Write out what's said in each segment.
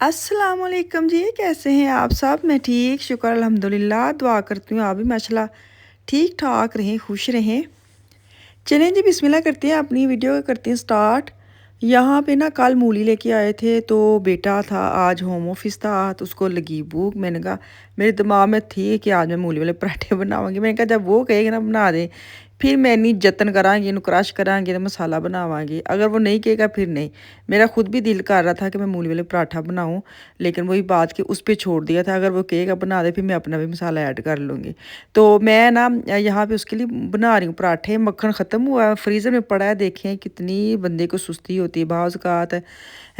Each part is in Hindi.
अस्सलाम वालेकुम जी, कैसे हैं आप सब? मैं ठीक, शुक्र अल्हम्दुलिल्लाह। दुआ करती हूँ आप भी माशाल्लाह ठीक-ठाक रहें, खुश रहें। चलें जी बिस्मिल्लाह करते हैं, अपनी वीडियो करते हैं स्टार्ट। यहाँ पे ना कल मूली लेके आए थे, तो बेटा था आज होम ऑफिस था, तो उसको लगी भूख। मैंने कहा मेरे दिमाग में थी कि आज मैं मूली वाले पराठे बनाऊँगी। मैंने कहा जब वो कहेगा ना बना दे, फिर मैं नहीं जतन करांगी, इन्हू क्रश करांगी, तो मसाला बनावांगी। अगर वो नहीं कहेगा फिर नहीं। मेरा खुद भी दिल कर रहा था कि मैं मूली वाले पराठा बनाऊँ, लेकिन वही बात कि उस पे छोड़ दिया था। अगर वो कहेगा बना दे, फिर मैं अपना भी मसाला ऐड कर लूँगी। तो मैं ना यहाँ पे उसके लिए बना रही हूँ पराठे। मक्खन ख़त्म हुआ है, फ्रीज़र में पड़ा है। देखें कितनी बंदे को सुस्ती होती है, बाज़ औक़ात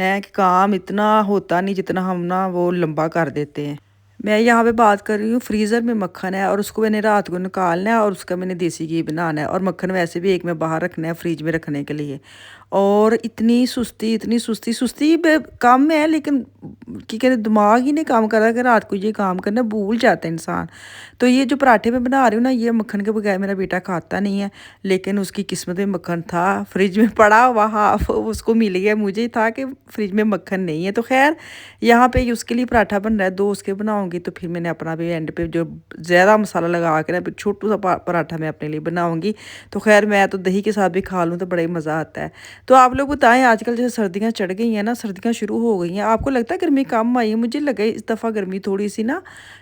है कि काम इतना होता नहीं जितना हम ना वो लंबा कर देते हैं। मैं यहाँ पे बात कर रही हूँ, फ्रीज़र में मक्खन है और उसको मैंने रात को निकालना है और उसका मैंने देसी घी बनाना है, और मक्खन वैसे भी एक में बाहर रखना है फ्रिज में रखने के लिए। और इतनी सुस्ती सुस्ती कम है, लेकिन कि कहते दिमाग ही नहीं काम कर रहा कि रात को ये काम करना, भूल जाता है इंसान। तो ये जो पराठे मैं बना रही हूँ ना, ये मक्खन के बगैर मेरा बेटा खाता नहीं है, लेकिन उसकी किस्मत में मक्खन था, फ्रिज में पड़ा हुआ हाफ उसको मिल गया। मुझे था कि फ्रिज में मक्खन नहीं है। तो खैर यहाँ पे उसके लिए पराठा बन रहा है, दो उसके बनाऊंगी, तो फिर मैंने अपना भी एंड पे जो ज़्यादा मसाला लगा के ना फिर छोटू सा पराठा मैं अपने लिए बनाऊंगी। तो खैर मैं तो दही के साथ भी खा लूँ तो बड़ा ही मज़ा आता है। तो आप लोग बताएं, आजकल जैसे सर्दियाँ चढ़ गई हैं ना, सर्दियाँ शुरू हो गई हैं, आपको लगता है गर्मी कम आई है? मुझे लगा इस दफ़ा गर्मी थोड़ी सी ना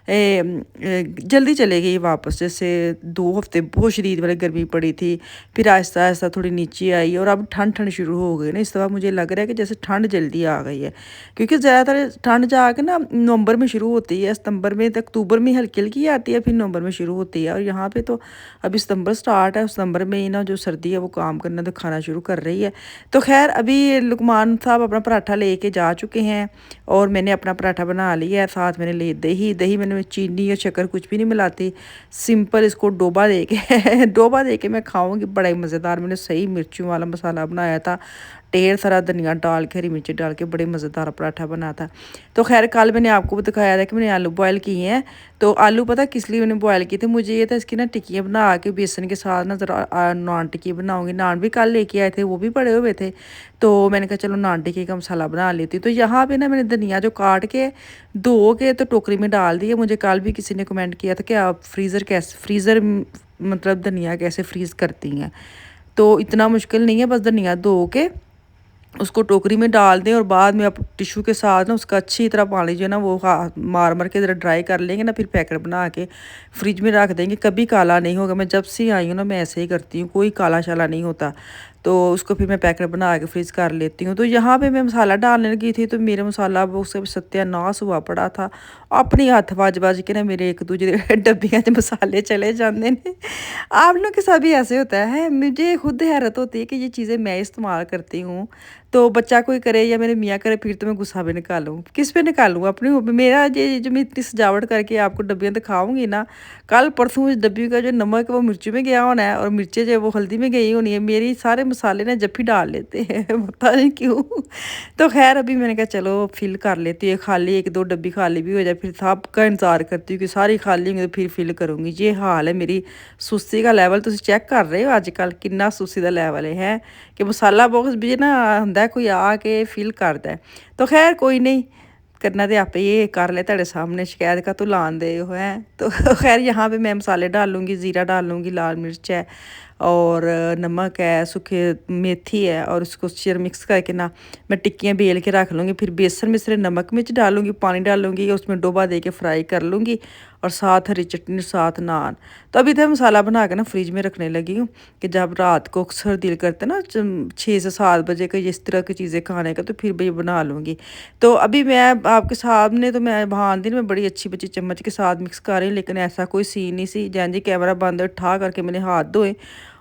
जल्दी चले गई वापस। जैसे 2 हफ्ते बहुत शदीद वाली गर्मी पड़ी थी, फिर आहिस्ता आहिस्ता थोड़ी नीचे आई, और अब ठंड ठंड शुरू हो गई ना। इस दफ़ा मुझे लग रहा है कि जैसे ठंड जल्दी आ गई है, क्योंकि ज़्यादातर ठंड जाके ना नवंबर में शुरू होती है, सितंबर में तक, अक्टूबर में हल्की हल्की आती है, फिर नवंबर में शुरू होती है। और यहाँ पे तो अभी सितंबर स्टार्ट है, सितंबर में ही ना जो सर्दी है वो काम करना तो खाना शुरू कर रही है। तो खैर अभी लुकमान साहब अपना पराठा लेके जा चुके हैं, और मैंने अपना पराठा बना लिया है। साथ मैंने ले दही, दही मैंने चीनी या शक्कर कुछ भी नहीं मिलाती, सिंपल इसको डोबा दे के डोबा दे के मैं खाऊंगी। बड़ा ही मज़ेदार, मैंने सही मिर्चों वाला मसाला बनाया था, ढेर सारा धनिया डाल के, हरी मिर्ची डाल के, बड़े मज़ेदार पराठा बना था। तो खैर कल मैंने आपको भी दिखाया था कि मैंने आलू बॉयल किए हैं। तो आलू पता किस लिए मैंने बॉयल किए थे? मुझे ये था इसकी ना टिक्कियाँ बना के बेसन के साथ ना ज़रा नान टिक्की बनाऊंगी। नान भी कल लेके आए थे, वो भी पड़े हुए थे, तो मैंने कहा चलो नान टिक्की का मसाला बना लेती हूँ। तो यहाँ पे ना मैंने धनिया जो काट के धो के तो टोकरी में डाल दिया। मुझे कल भी किसी ने कमेंट किया था कि आप फ्रीज़र मतलब धनिया कैसे फ्रीज़ करती हैं? तो इतना मुश्किल नहीं है, बस धनिया धो के उसको टोकरी में डाल दें, और बाद में आप टिश्यू के साथ ना उसका अच्छी तरह पानी जो है ना वो हाथ मार मार के ज़रा ड्राई कर लेंगे ना, फिर पैकेट बना के फ्रिज में रख देंगे, कभी काला नहीं होगा। मैं जब से आई हूँ ना मैं ऐसे ही करती हूँ, कोई काला शाला नहीं होता। तो उसको फिर मैं पैकेट बना के फ्रीज कर लेती हूँ। तो यहाँ पे मैं मसाला डालने लगी थी, तो मेरा मसाला वो उससे सत्यानाश हुआ पड़ा था। अपनी हथ बज बज के ना मेरे एक दूजे डब्बियाँ च मसाले चले जाते हैं। आप लोग के साथ भी ऐसे होता है? मुझे खुद हैरत होती है कि ये चीज़ें मैं इस्तेमाल करती हूँ, तो बच्चा कोई करे या मेरे मियाँ करे, फिर तो मैं गुस्सा भी निकालूँ। किस पे निकालूँ? अपने ऊपर। मेरा ये जो मैं इतनी सजावट करके आपको डब्बियाँ दिखाऊँगी ना, कल परसों उस डब्बी का जो नमक है वो मिर्ची में गया होना है, और मिर्चें जो है वो हल्दी में गई होनी है। मेरी सारे मसाले ना जब भी डाल लेते हैं पता नहीं क्यों। तो ख़ैर अभी मैंने कहा चलो फ़िल कर लेती हूँ, खाली 1-2 डब्बी खाली भी हो जाए, फिर सबका इंतज़ार करती हूँ कि सारी खाली होंगी तो फिर फ़िल करूँगी। ये हाल है मेरी सुस्ती का लेवल। तुसीं चेक कर रहे हो अजकल कितना सुस्ती का लेवल है कि मसाला बॉक्स भी ना हुंदा कोई आके फ़िल करदा है। तो ख़ैर कोई नहीं, करना तो आपे ये कर लिया तेरे सामने, शिकायत का तो लान दे हो हैं। तो खैर यहाँ पे मैं मसाले डालूँगी, ज़ीरा डालूँगी, लाल मिर्च है और नमक है, सूखे मेथी है, और उसको अच्छी तरह मिक्स करके ना मैं टिक्कियाँ बेल के रख लूँगी। फिर बेसन में सिर्फ नमक मिर्च डालूँगी, पानी डालूँगी, उसमें डोबा दे के फ्राई कर लूँगी, और साथ हरी चटनी, साथ नान। तो अभी तो मसाला बना के ना फ्रिज में रखने लगी हूँ कि जब रात को अक्सर दिल करता है ना 6 से 7 बजे का इस तरह की चीज़ें खाने का, तो फिर भी बना लूँगी। तो अभी मैं आपके सामने तो मैं भान दिन में बड़ी अच्छी बच्ची चम्मच के साथ मिक्स कर रही हूँ, लेकिन ऐसा कोई सीन नहीं सी। जैन जी कैमरा बंद उठा करके मैंने हाथ धोए,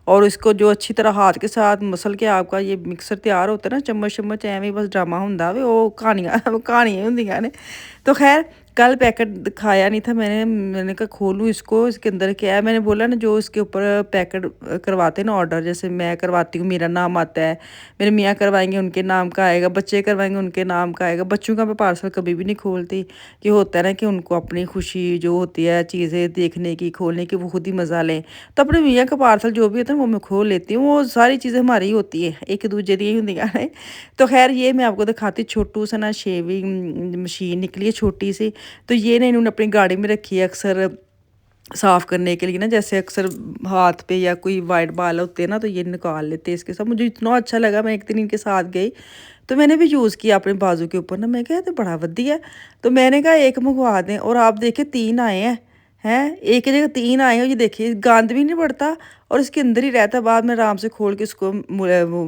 और इसको जो अच्छी तरह हाथ के साथ मसल के आपका ये मिक्सर तैयार होता है ना, चम्मच चम्मच एवं बस ड्रामा होंदा वे, वो कहानियां कहानियां होंदियां ने। तो खैर कल पैकेट दिखाया नहीं था मैंने कहा खोलूँ इसको, इसके अंदर क्या है। मैंने बोला ना जो इसके ऊपर पैकेट करवाते हैं ना ऑर्डर, जैसे मैं करवाती हूँ मेरा नाम आता है, मेरे मियाँ करवाएंगे उनके नाम का आएगा, बच्चे करवाएंगे उनके नाम का आएगा। बच्चों का मैं पार्सल कभी भी नहीं खोलती। ये होता है ना कि उनको अपनी खुशी जो होती है चीज़ें देखने की खोलने की वो खुद ही मज़ा लें। तो अपने मियाँ का पार्सल जो भी होता है वो मैं खोल लेती हूँ, वो सारी चीज़ें हमारी ही होती है, एक दूजे दी होंगी है। तो खैर ये मैं आपको दिखाती, छोटू सा ना शेविंग मशीन निकली है छोटी सी। तो ये ना इन्होंने अपनी गाड़ी में रखी है अक्सर साफ़ करने के लिए ना, जैसे अक्सर हाथ पे या कोई वाइट बाल होते हैं ना तो ये निकाल लेते हैं इसके साथ। मुझे इतना अच्छा लगा, मैं एक दिन इनके साथ गई तो मैंने भी यूज़ किया अपने बाजू के ऊपर ना, मैं कहा तो बड़ा वधिया है। तो मैंने कहा एक मंगवा दें, और आप देखिए 3 आए हैं, एक ही जगह 3 आए हैं। ये देखिए गंद भी नहीं पड़ता और इसके अंदर ही रहता है, बाद में आराम से खोल के इसको वो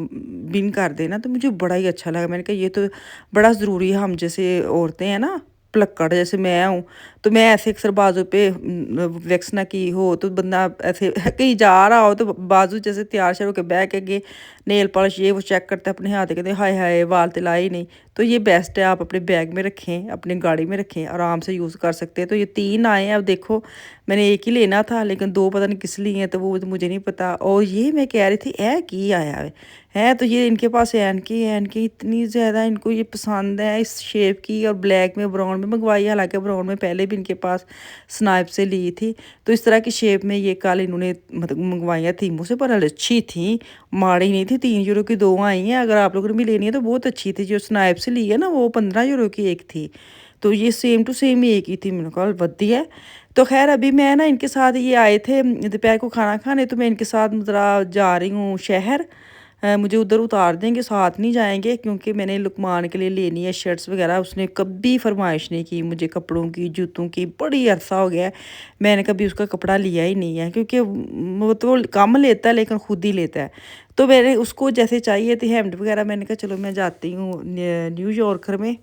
बिन कर देना। तो मुझे बड़ा ही अच्छा लगा, मैंने कहा ये तो बड़ा ज़रूरी है, हम जैसे औरतें हैं ना पिलक्कड़ जैसे मैं हूँ, तो मैं ऐसे अक्सर बाजू पे वैक्स ना की हो तो बंदा ऐसे कहीं जा रहा हो तो बाजू जैसे तैयार श्यार होकर बैठ के गए, नेल पॉलिश ये वो चेक करते हैं अपने हाथ, कहते हाय हाय वाल तो लाए ही नहीं। तो ये बेस्ट है, आप अपने बैग में रखें, अपनी गाड़ी में रखें, आराम से यूज़ कर सकते हैं। तो ये 3 आए हैं। अब देखो मैंने एक ही लेना था लेकिन 2 पता नहीं किस लिए हैं, तो वो तो मुझे नहीं पता। और ये मैं कह रही थी की आया है तो ये इनके पास एनकी इतनी ज़्यादा इनको ये पसंद है इस शेप की, और ब्लैक में ब्राउन में मंगवाई, हालांकि ब्राउन में पहले भी इनके पास स्नाइप से ली थी। तो इस तरह की शेप में ये कल इन्होंने मतलब मंगवाइयाँ थी मुझसे, पर अच्छी थी, माड़ी नहीं थी। 3 यूरो की 2 आई हैं, अगर आप लोगों ने भी लेनी है तो बहुत अच्छी थी। जो स्नाइप से ली है ना वो 15 यूरो की एक थी, तो ये सेम टू सेम एक ही थी। मैंने कहा वधिया है। तो खैर अभी मैं ना इनके साथ ये आए थे दोपहर को खाना खाने, तो मैं इनके साथ ज़रा जा रही हूँ शहर। मुझे उधर उतार देंगे, साथ नहीं जाएंगे क्योंकि मैंने लुकमान के लिए लेनी है शर्ट्स वगैरह। उसने कभी फरमाइश नहीं की मुझे कपड़ों की, जूतों की, बड़ी अरसा हो गया है मैंने कभी उसका कपड़ा लिया ही नहीं है, क्योंकि वो तो कम लेता है लेकिन ख़ुद ही लेता है। तो मैंने उसको जैसे चाहिए थी हेम्ड वगैरह, मैंने कहा चलो मैं जाती हूँ न्यू यॉर्कर में।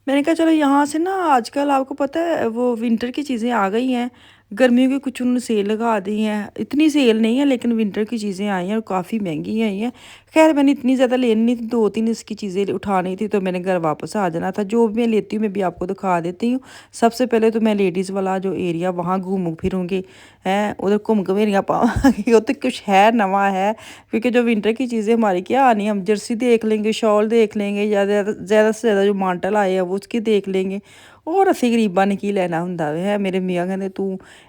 मैंने कहा चलो यहाँ से ना, आजकल आपको पता है वो विंटर की चीज़ें आ गई हैं, गर्मियों की कुछ उन्होंने सेल लगा दी हैं। इतनी सेल नहीं है लेकिन विंटर की चीज़ें आई हैं और काफ़ी महंगी आई हैं। खैर मैंने इतनी ज़्यादा लेनी नहीं थी, 2-3 इसकी चीज़ें उठानी थी, तो मैंने घर वापस आ जाना था। जो भी मैं लेती हूँ मैं भी आपको दिखा देती हूँ। सबसे पहले तो मैं लेडीज़ वाला जो एरिया वहाँ घूमूँ फिरूँगी, हैं उधर घूम घमेरियाँ पाऊँगी। वो तो कुछ है नवा है, क्योंकि जो विंटर की चीज़ें हमारी क्या आनी, हम जर्सी देख लेंगे, शॉल देख लेंगे, या ज़्यादा से ज़्यादा जो मांटल आए हैं वो उसकी देख लेंगे। और ਅਸੀਂ ਗਰੀਬਾਂ ने की लेना ਹੁੰਦਾ है। मेरे मियाँ कहते तू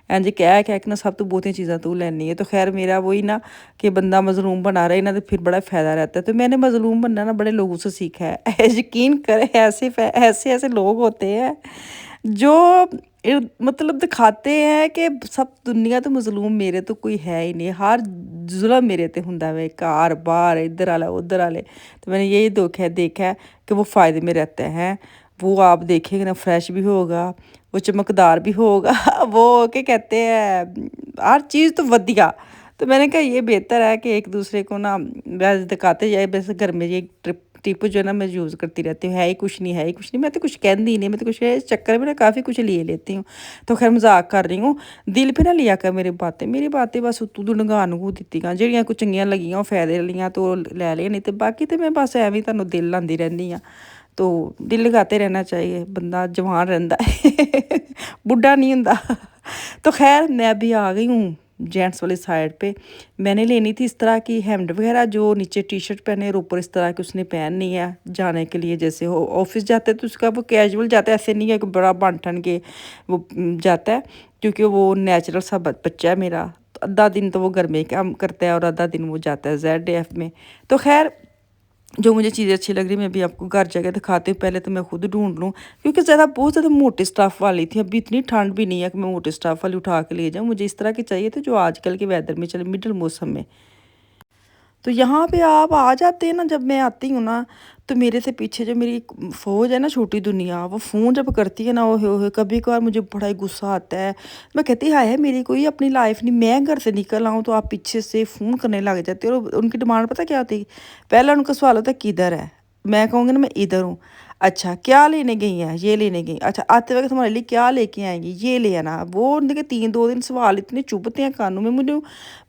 इंज कह के ना सब तो बहुतियाँ चीज़ां तू लैनी है। तो खैर मेरा वही ना कि बंदा मजलूम बना रहे ना तो फिर बड़ा फ़ायदा रहता है। तो मैंने मजलूम बनना ना बड़े लोगों से सीखा है। यकीन करें ऐसे ऐसे लोग होते हैं जो मतलब दिखाते हैं कि सब दुनिया तो मजलूम, मेरे तो कोई है ही नहीं, हर जुल्म मेरे ते हुंदा वे, घर बार इधर आला उधर आले। तो मैंने यही देखा है कि वो फ़ायदे में रहते हैं। वो आप देखेंगे ना फ्रेश भी होगा, वो चमकदार भी होगा। वो क्या कहते हैं हर चीज़ तो वधिया। तो मैंने कहा ये बेहतर है कि एक दूसरे को ना वैसे दिखाते जाए। वैसे घर में ये टिप जो है ना मैं यूज़ करती रहती हूँ, है ही कुछ नहीं, है ही कुछ नहीं, मैं तो कुछ कहती ही नहीं, मैं तो कुछ इस चक्कर में ना काफ़ी कुछ ले लेती हूँ। तो खैर मजाक कर रही हूँ, दिल पे ना लिया कर मेरी बातें बस तू डंगा नूं दित्तियां, ਜਿਹੜੀਆਂ कुछ चंगियां लगियां ਉਹ ਫਾਇਦੇ ਵਾਲੀਆਂ तो ਲੈ ਲਿਆ, नहीं तो बाकी तो मैं बस ਐਵੇਂ ਤੁਹਾਨੂੰ दिल ਲਾਉਂਦੀ ਰਹਿੰਦੀ ਹਾਂ। तो दिल लगाते रहना चाहिए, बंदा जवान रहता है। बुढ़ा नहीं होता। तो खैर मैं अभी आ गई हूँ जेंट्स वाली साइड पे। मैंने लेनी थी इस तरह की हेम्ड वगैरह, जो नीचे टी शर्ट पहने और ऊपर इस तरह की उसने पहननी है जाने के लिए, जैसे हो ऑफिस जाते हैं तो उसका वो कैजुअल जाता है, ऐसे नहीं है कि बड़ा बन ठन के वो जाता है, क्योंकि वो नेचुरल सा बच्चा है मेरा। तो आधा दिन तो वो घर में काम करता है और आधा दिन वो जाता है ZDF में। तो खैर जो मुझे चीज़ें अच्छी लग रही मैं भी आपको घर जाके दिखाती हूँ। पहले तो मैं खुद ढूंढ लूँ, क्योंकि बहुत ज़्यादा मोटे स्टफ़ वाली थी। अभी इतनी ठंड भी नहीं है कि मैं मोटे स्टफ़ वाली उठा के ले जाऊँ, मुझे इस तरह की चाहिए थी जो आजकल के वेदर में चले, मिडल मौसम में। तो यहाँ पे आप आ जाते हैं ना, जब मैं आती हूँ ना तो मेरे से पीछे जो मेरी फ़ौज है ना छोटी दुनिया, वो फ़ोन जब करती है ना, ओहे ओहे कभी कभार मुझे बड़ा ही गुस्सा आता है। मैं कहती हाय है मेरी कोई अपनी लाइफ नहीं, मैं घर से निकल आऊँ तो आप पीछे से फ़ोन करने लग जाते हो। और उनकी डिमांड पता क्या होती है, पहला उनका सवाल होता है किधर है, मैं कहूँगी ना मैं इधर हूँ। अच्छा क्या लेने गई हैं, ये लेने गई, अच्छा आते वक्त तुम्हारे लिए क्या लेके आएंगी, ये ले आना। वो उनके 3 2 दिन सवाल इतने चुभते हैं कानों में मुझे।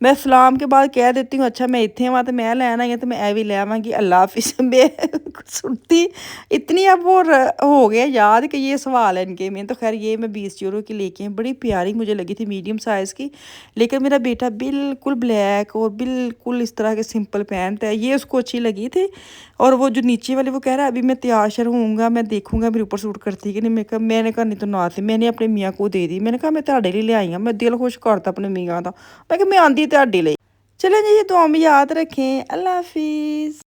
मैं सलाम के बाद कह देती हूँ अच्छा मैं इतने वहाँ तो मैं लैना है तो मैं ए भी ले आवांगी, अल्लाह हाफिज़। मैं कुछ सुनती इतनी अब वो हो गया याद कि ये सवाल है इनके में। तो खैर ये मैं 20 यूरो की लेके आई, बड़ी प्यारी मुझे लगी थी, मीडियम साइज़ की। लेकिन मेरा बेटा बिल्कुल ब्लैक और बिल्कुल इस तरह के सिंपल पैंट है, ये उसको अच्छी लगी थी। और वो जो नीचे वाले वो कह रहा है अभी मैं तैयार श्यार होऊंगा, मैं देखूंगा मेरे ऊपर सूट करती है कि नहीं। मैंने कहा नहीं तो ना थी, मैंने अपने मियाँ को दे दी। मैंने कहा मैं ਤੁਹਾਡੇ ਲਈ ले आई हाँ, मैं दिल खुश करता अपने मियाँ का। मैं कि मैं आंदी ਤੁਹਾਡੇ ਲਈ। चलें जी, ये दुआ में याद रखें। अल्लाह हाफिज़।